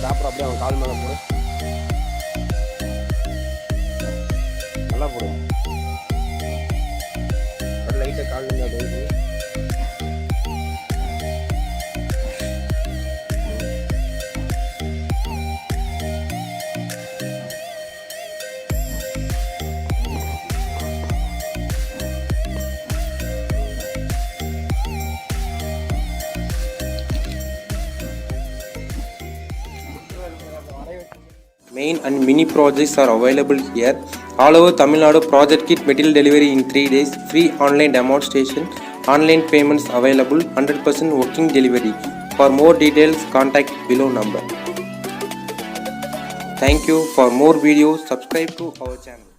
Paper அப்படியே அவன் கால் மேலே போடு. நல்லா போடு. லைட்டாக கால் இருந்தால் டோய்க்கு. Main and mini projects are available here. All over Tamil Nadu, project kit material delivery in 3 days, free online demonstration, online payments available, 100% working delivery. For more details, contact below number. Thank you. For more videos, subscribe to our channel.